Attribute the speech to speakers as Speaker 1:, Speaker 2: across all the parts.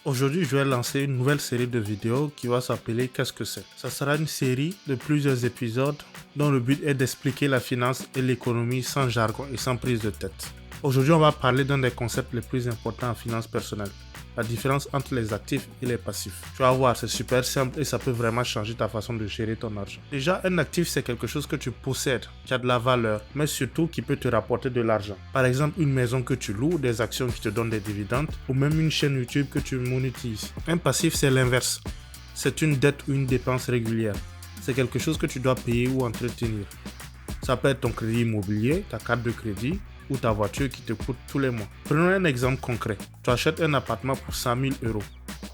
Speaker 1: Aujourd'hui, je vais lancer une nouvelle série de vidéos qui va s'appeler Qu'est-ce que c'est? Ça sera une série de plusieurs épisodes dont le but est d'expliquer la finance et l'économie sans jargon et sans prise de tête. Aujourd'hui, on va parler d'un des concepts les plus importants en finance personnelle, la différence entre les actifs et les passifs. Tu vas voir, c'est super simple et ça peut vraiment changer ta façon de gérer ton argent. Déjà, un actif, c'est quelque chose que tu possèdes, qui a de la valeur, mais surtout qui peut te rapporter de l'argent. Par exemple, une maison que tu loues, des actions qui te donnent des dividendes, ou même une chaîne YouTube que tu monétises. Un passif, c'est l'inverse. C'est une dette ou une dépense régulière. C'est quelque chose que tu dois payer ou entretenir. Ça peut être ton crédit immobilier, ta carte de crédit, ou ta voiture qui te coûte tous les mois. Prenons un exemple concret. Tu achètes un appartement pour 100 000 euros.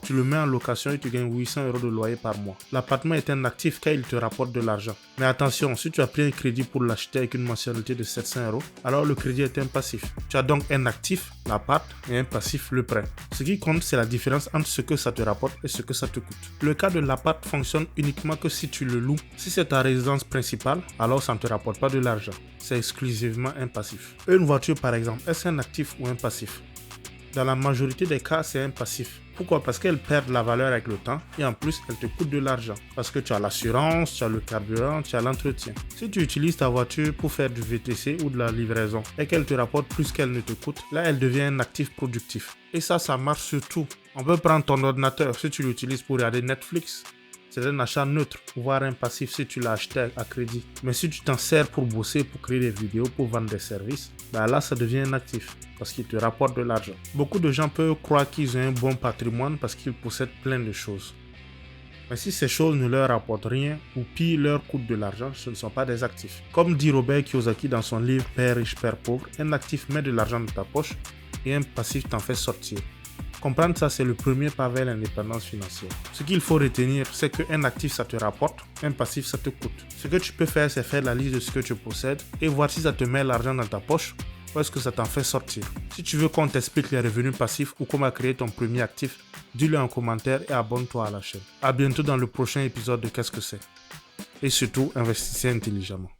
Speaker 1: Tu le mets en location et tu gagnes 800 euros de loyer par mois. L'appartement est un actif car il te rapporte de l'argent. Mais attention, si tu as pris un crédit pour l'acheter avec une mensualité de 700 euros, alors le crédit est un passif. Tu as donc un actif, l'appart, et un passif, le prêt. Ce qui compte, c'est la différence entre ce que ça te rapporte et ce que ça te coûte. Le cas de l'appart fonctionne uniquement que si tu le loues. Si c'est ta résidence principale, alors ça ne te rapporte pas de l'argent. C'est exclusivement un passif. Une voiture par exemple, est-ce un actif ou un passif? Dans la majorité des cas, c'est un passif. Pourquoi? Parce qu'elle perd de la valeur avec le temps et en plus, elle te coûte de l'argent. Parce que tu as l'assurance, tu as le carburant, tu as l'entretien. Si tu utilises ta voiture pour faire du VTC ou de la livraison et qu'elle te rapporte plus qu'elle ne te coûte, là, elle devient un actif productif. Et ça marche sur tout. On peut prendre ton ordinateur si tu l'utilises pour regarder Netflix. C'est un achat neutre, voire un passif si tu l'as acheté à crédit. Mais si tu t'en sers pour bosser, pour créer des vidéos, pour vendre des services, là ça devient un actif parce qu'il te rapporte de l'argent. Beaucoup de gens peuvent croire qu'ils ont un bon patrimoine parce qu'ils possèdent plein de choses. Mais si ces choses ne leur rapportent rien ou pire leur coûtent de l'argent, ce ne sont pas des actifs. Comme dit Robert Kiyosaki dans son livre Père riche, Père pauvre, un actif met de l'argent dans ta poche et un passif t'en fait sortir. Comprendre ça, c'est le premier pas vers l'indépendance financière. Ce qu'il faut retenir, c'est qu'un actif, ça te rapporte, un passif, ça te coûte. Ce que tu peux faire, c'est faire la liste de ce que tu possèdes et voir si ça te met l'argent dans ta poche ou est-ce que ça t'en fait sortir. Si tu veux qu'on t'explique les revenus passifs ou comment créer ton premier actif, dis-le en commentaire et abonne-toi à la chaîne. À bientôt dans le prochain épisode de Qu'est-ce que c'est? Et surtout, investissez intelligemment.